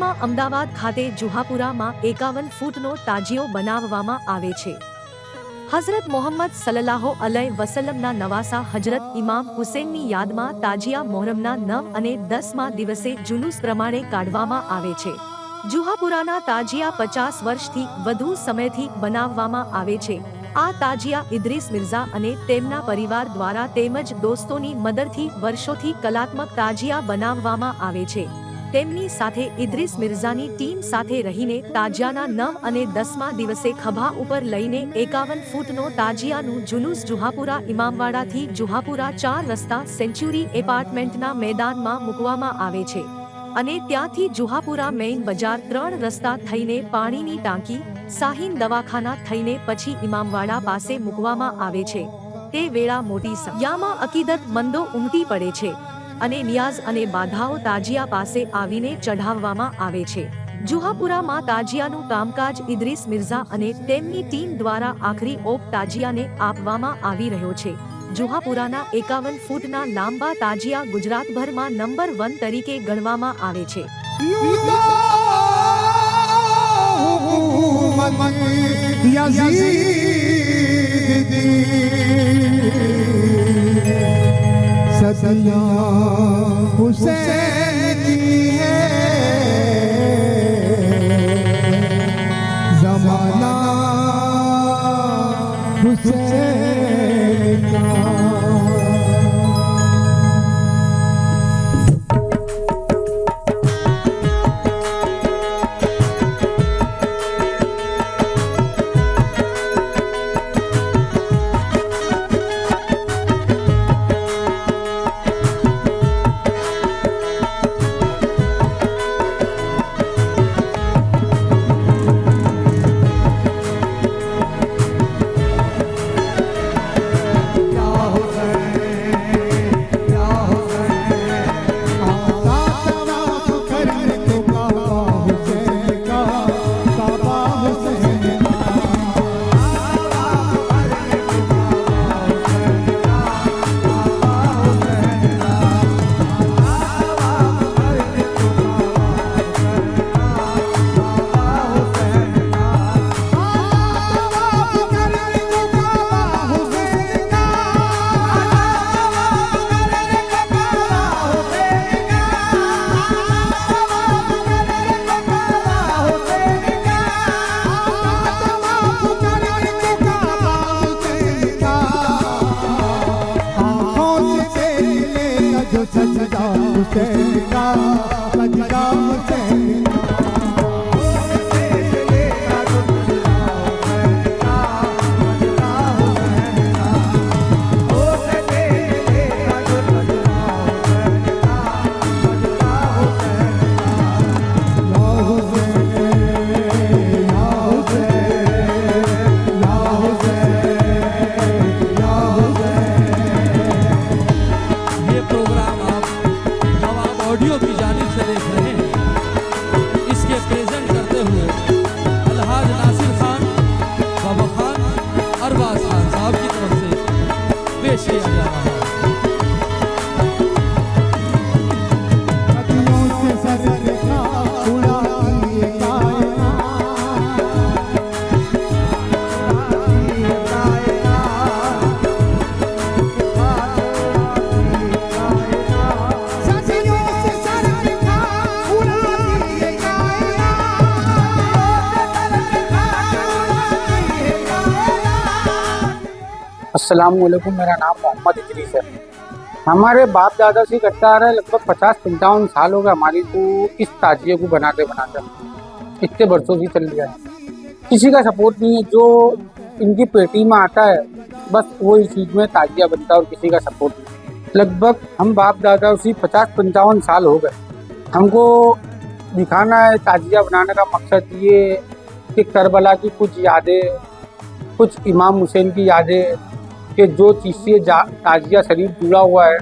હાલમાં અમદાવાદ ખાતે જુહાપુરામાં 51 ફૂટનો તાજિયો બનાવવામાં આવે છે. હઝરત મોહમ્મદ સલ્લલ્લાહુ અલૈહિ વસલ્લમના નવાસા હજરત ઇમામ હુસૈનની યાદમાં તાજિયા મોહરમના 9 અને 10મા દિવસે જુલુસ પ્રમાણે કાઢવામાં આવે છે. જુહાપુરાના તાજિયા 50 વર્ષથી વધુ સમયથી બનાવવામાં આવે છે. આ તાજિયા ઇદ્રીસ મિર્ઝા અને તેમના પરિવાર દ્વારા તેમજ દોસ્તોની મદદથી વર્ષોથી કલાત્મક તાજિયા બનાવવામાં આવે છે. તેમની સાથે ઇદ્રીસ મિર્ઝાની ટીમ સાથે રહીને તાજિયાના 9 અને 10મા દિવસે ખભા ઉપર લઈને 51 ફૂટનો તાજિયાનું જુલુસ જુહાપુરા ઇમામવાડાથી જુહાપુરા 4 રસ્તા સેન્ચ્યુરી એપાર્ટમેન્ટના મેદાનમાં મૂકવામાં આવે છે અને ત્યાંથી જુહાપુરા મેઇન બજાર 3 રસ્તા થઈને પાણીની ટાંકી શાહીન દવાખાના થઈને પછી ઇમામવાડા પાસે મૂકવામાં આવે છે. તે વેળા મોટી સંખ્યામાં અકીદત મંદો ઉમટી પડે છે અને નિયાઝ અને બાધાઓ તાજિયા પાસે આવીને ચઢાવવામાં આવે છે. જુહાપુરામાં તાજિયાનું કામકાજ ઇદ્રીસ મિર્ઝા અને તેમની ટીમ દ્વારા આખરી ઓપ તાજિયાને આપવામાં આવી રહ્યો છે. જુહાપુરાના 51 ફૂટના લાંબા તાજિયા ગુજરાતભરમાં નંબર 1 તરીકે ગણવામાં આવે છે. सदियां हुसैन की है ज़माना हुसैन का. अस्सलामुअलैकुम, मेरा नाम मोहम्मद इद्रीस है। हमारे बाप दादा से करता आ रहा है, लगभग 50-55 साल हो गए हमारी को इस ताजिए को बनाते बनाते इतने वर्षों से चल गया है। किसी का सपोर्ट नहीं है, जो इनकी पेटी में आता है बस वो इस चीज़ में ताजिया बनता है और किसी का सपोर्ट नहीं। लगभग हम बाप दादा से 50-55 साल हो गए। हमको दिखाना है ताजिया बनाने का मकसद ये कि करबला की कुछ यादें, कुछ इमाम हुसैन की यादें, कि जो चीज़ से ताजिया शरीफ जुड़ा हुआ है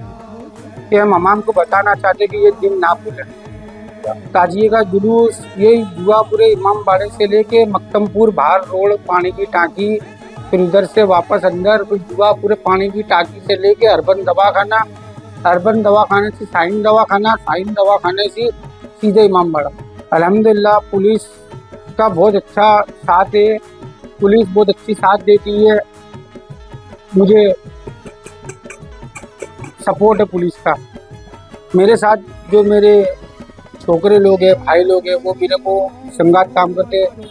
कि हम इमाम को बताना चाहते कि ये दिन ना भूलें। ताजिए का जुलूस यही जुहापुरे इमाम बाड़े से लेके मक्तमपुर बाहर रोड पानी की टांकी, फिर उधर से वापस अंदर, फिर जुहापुरे पानी की टांकी से लेके अर्बन दवाखाना, अर्बन दवाखाने से शाहीन दवाखाना, शाहीन दवाखाने से सीधे इमाम बाड़ा, अल्हम्दुलिल्लाह पुलिस का बहुत अच्छा साथ है, पुलिस बहुत अच्छी साथ देती है, मुझे सपोर्ट है पुलिस का। मेरे साथ जो मेरे छोकरे लोग हैं, भाई लोग हैं, वो मेरे को संगात काम करते हैं।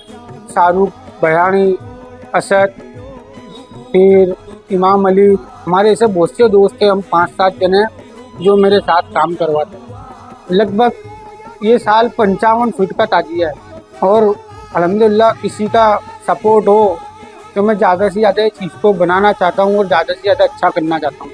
शाहरुख, बयानी, असद, फिर इमाम अली, हमारे ऐसे बहुत से दोस्त हैं, हम 5-7 जने जो मेरे साथ काम करवाते हैं। लगभग ये साल 55 फीट का ताजिया है और अल्हम्दुलिल्लाह किसी का सपोर्ट हो तो मैं ज़्यादा से ज़्यादा इस चीज़ को बनाना चाहता हूँ और ज़्यादा से ज़्यादा अच्छा करना चाहता हूँ।